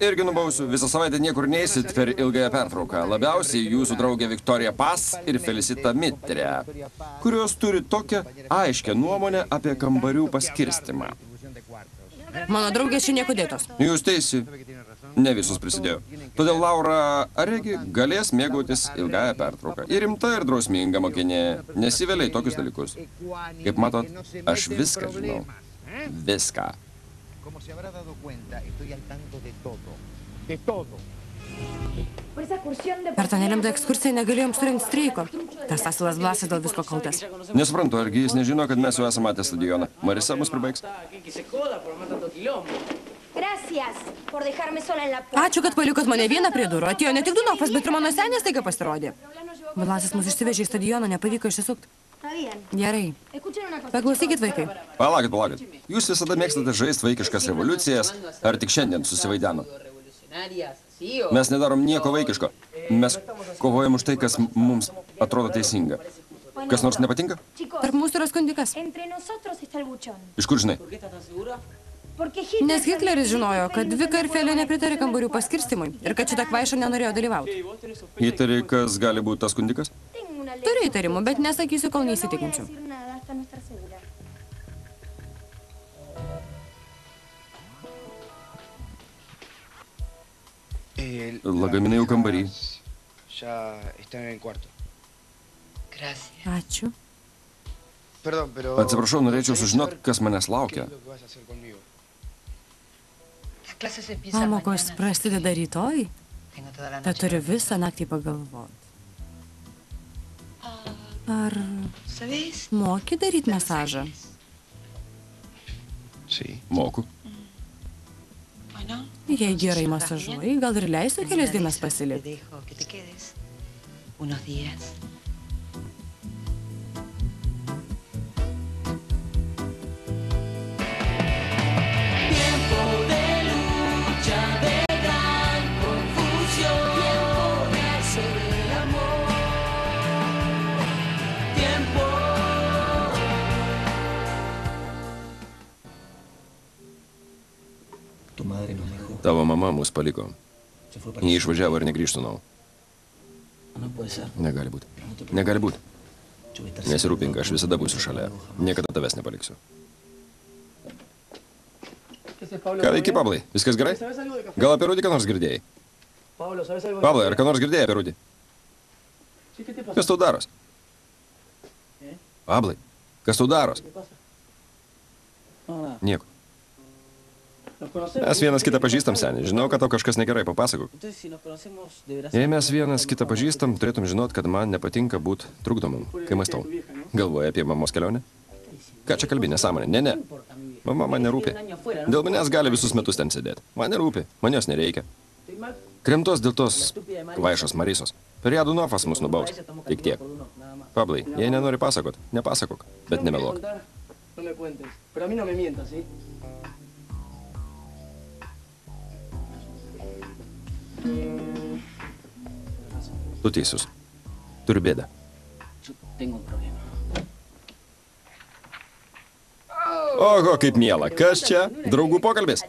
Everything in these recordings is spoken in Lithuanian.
irgi nubausiu. Visą savaitę niekur neisit per ilgąją pertrauką. Labiausiai jūsų draugė Viktorija Pas ir Felicita Mitre, kurios turi tokią aiškę nuomonę apie kambarių paskirstimą. Mano draugės čia nieko dėtos. Jūs teisi. Ne visus prisidėjo. Todėl Laura Aregi galės mėgautis ilgąją pertrauką. Ir rimta ir drausminga mokinė. Nesivelia į tokius dalykus. Kaip matot, aš viską žinau. Viską. Per tą nelemtą ekskursiją negalėjom surengti streiko. Tas Asilas Blasas dėl visko kaltas. Nesuprantu, argi jis nežino, kad mes jau esame matę stadioną. Marisa mus pribaigs. Ačiū, kad palikot mane vieną prie durų. Atėjo ne tik Dunofas, bet ir mano senės taiga pasirodė. Blasas mus išsivežė į stadioną, nepavyko išsisukti. Gerai. Paklausykit, vaikai. Palaukit. Jūs visada mėgstate žaisti vaikiškas revoliucijas, ar tik šiandien susivaideno? Mes nedarom nieko vaikiško. Mes kovojam už tai, kas mums atrodo teisinga. Kas nors nepatinka? Tarp mūsų yra skundikas. Iš kur žinai? Nes Hitleris žinojo, kad Vika ir Felė nepritarė kambarių paskirstimui ir kad šitą kvaišą nenorėjo dalyvauti. Įtari, kas gali būti tas skundikas? Turiu įtarimų, bet nesakysiu, kol neįsitikinsiu. Lagaminai jau kambarį. Ačiū. Atsiprašau, norėčiau sužinot, kas manęs laukia. Pamokos prasideda rytoj, tad turiu visą naktį pagalvoti. Ar moki daryti masažą? Moku. Jei gerai masažuoji, gal ir leisiu kelias dienas pasilikti. Tavo mama mus paliko. Jie išvažiavo ir negrįžtų nau. Negali būti. Negali būti. Nesirūpink, aš visada būsiu šalia. Niekada tavęs nepaliksiu. Ką veiki, Pablai? Viskas gerai? Gal apie Rudį ką nors girdėjai? Pablai, ar ką nors girdėjai apie Rudį? Kas tau daros? Pablai, kas tau daros? Nieko. Mes vienas kitą pažįstam, seniai. Žinau, kad tau kažkas negerai, papasakok. Jei mes vienas kitą pažįstam, turėtum žinot, kad man nepatinka būti trukdomam, kai mąstau. Galvoji apie mamos kelionę? Ką čia kalbi, nesąmonė? Ne. Mama man nerūpi. Dėl manęs gali visus metus ten sėdėti. Man nerūpi, man jos nereikia. Kremtos dėl tos kvaišos Marisos. Per ją Dunofas mus nubaus. Tik tiek. Pablai, jei nenori pasakot, nepasakok, bet nemeluok. Tu teisus. Turiu bėdą. Oho, kaip miela. Kas čia? Draugų pokalbis?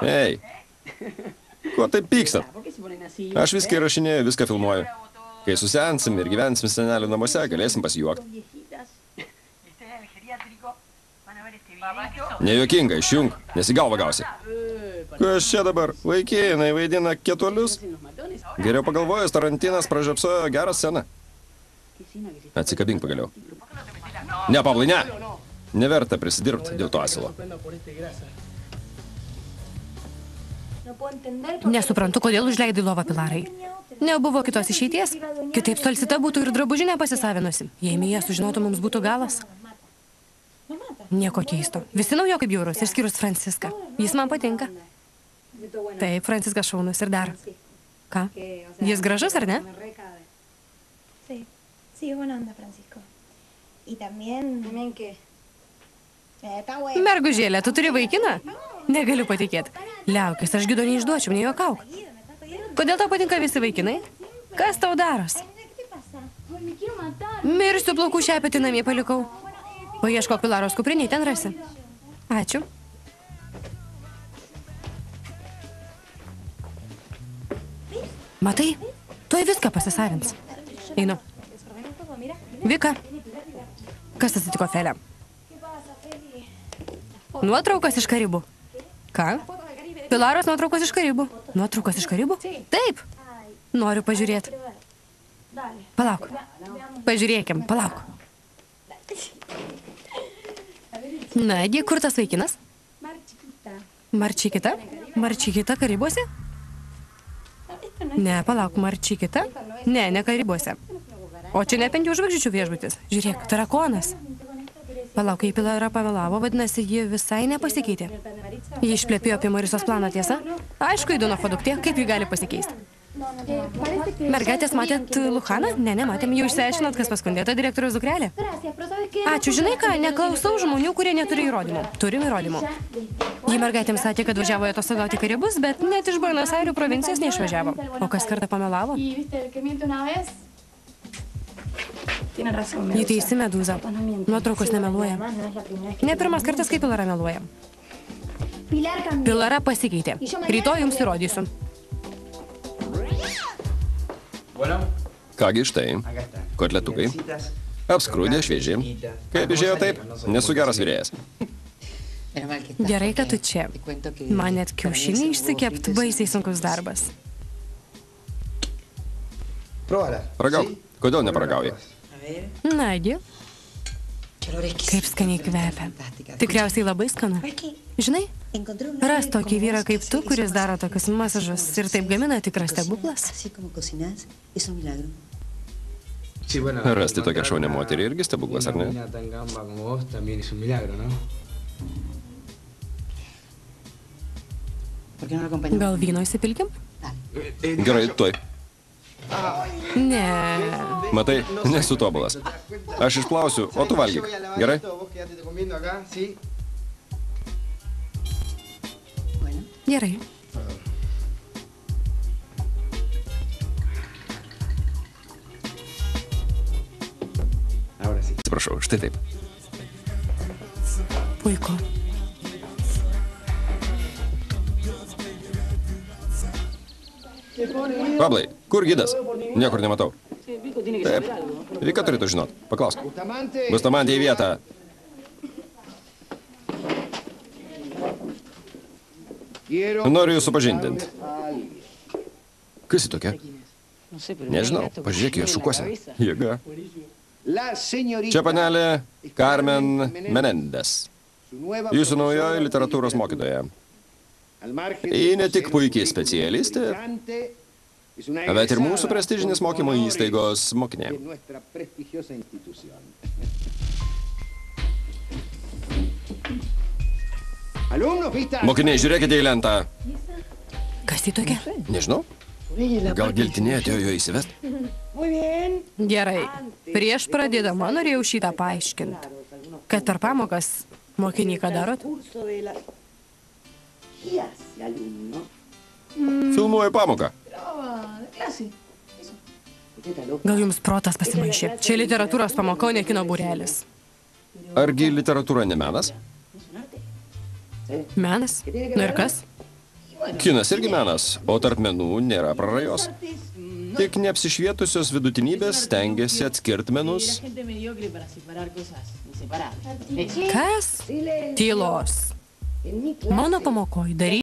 Ei, ko taip pykstat? Aš viską įrašinėju, viską filmuoju. Kai susensim ir gyvensim senelių namuose, galėsim pasijuokti. Nejuokinga, išjung, nes į galvą gausi. Kas čia dabar? Vaikinai vaidina kietuolius? Geriau pagalvojus, Tarantinas pražiopsojo gerą sceną. Atsikabink pagaliau. Ne, Pablai, ne! Neverta prisidirbti dėl to Asilo. Nesuprantu, kodėl užleidai lovą, Pilarai. Nebuvo kitos išeities. Kitaip Solsita būtų ir drabužinę pasisavinusi. Jei Mija sužinotų, mums būtų galas. Nieko keisto. Visi naujokai bjaurus, išskyrus Franciska. Jis man patinka. Taip, Franciskas šaunus ir dar. Ką? Jis gražus, ar ne? Mergužėlė, tu turi vaikiną? Negaliu patikėti. Liaukis, aš gido neišduočiau, nejuokauk. Kodėl tau patinka visi vaikinai? Kas tau daros? Mirsiu, plaukų šepetį namie palikau. Paieškok Pilaros kuprinį, ten rasi. Ačiū. Matai, tuoj viską pasisavins. Einu. Vika, kas atsitiko Felė? Nuotraukos iš Karibų. Ką? Pilaros nuotraukos iš Karibų. Nuotraukos iš Karibų? Taip. Noriu pažiūrėti. Palauk. Pažiūrėkim, palauk. Nagi, kur tas vaikinas? Marčikita? Marčikita Karibuose? Ne, palauk, Marčikita? Ne Karibuose. O čia ne 5 žvaigždžių viešbutis. Žiūrėk, tarakonas. Palauk, kai Pilara pavėlavo, vadinasi, ji visai nepasikeitė. Ji išplėpėjo apie Marisos planą, tiesa? Aišku, įdono produktė, kaip ji gali pasikeisti. Mergaitės, matėt Luhaną? Ne, nematėm. Jau išsiaiškinot, kas paskundėta direktoriaus dukrelė? Ačiū, žinai ką, neklausau žmonių, kurie neturi įrodymų. Turim įrodymų. Ji mergaitėms sakė, kad važiavo atostogauti Karibus, bet net iš Buenos Airių provincijos neišvažiavo. O kas kartą pamelavo? Ji teisi, Medūza. Nuotraukos nemeluoja. Ne pirmas kartas, kai Pilara meluoja. Pilara pasikeitė. Rytoj jums įrodysiu. Kągi štai, kotletukai, apskrūdė švieži. Kaip išėjo taip, nesu geras virėjas. Gerai, kad tu čia. Man net kiaušinį išsikept baisiai sunkus darbas. Ragauk, kodėl neparagauji? Nagi, kaip skaniai kvepia. Tikriausiai labai skanu. Žinai, ras tokį vyrą kaip tu, kuris daro tokius masažus ir taip gamina tikras stebuklas. Rasti tokią šaunę moterį irgi stebuklas, ar ne? Gal vyno įsipilkim? Gerai, tuoj. Ne. Matai, nesu tobulas. Aš išplausiu, o tu valgyk. Gerai? Gerai. Atsiprašau, štai taip. Puiku. Pablai, kur gidas? Niekur nematau. Taip, Vika turėtų žinot. Paklausk. Bustamantė į vietą. Noriu jūs supažindinti. Kas ji tokia? Nežinau, pažiūrėk, jie šukuosi. Jėga. Čia panelė Carmen Menendez. Jūsų naujoji literatūros mokytoja. Ji ne tik puikiai specialistė, bet ir mūsų prestižinis mokymo įstaigos mokinė. Mokiniai, žiūrėkite į lentą. Kas tai tokia? Nežinau. Gal giltinė atėjo jo įsivest? Gerai. Prieš pradėdama norėjau šitą paaiškinti. Kad per pamokas mokiniai ką darot? Filmuoju pamoką. Gal jums protas pasimaišė? Čia literatūros pamoka, o ne kino būrelis. Argi literatūra ne menas? Menas? Nu ir kas? Kinas irgi menas, o tarp menų nėra prarajos. Tik neapsišvietusios vidutinybės stengiasi atskirti menus. Kas? Tylos. Mano pamokoj daryk.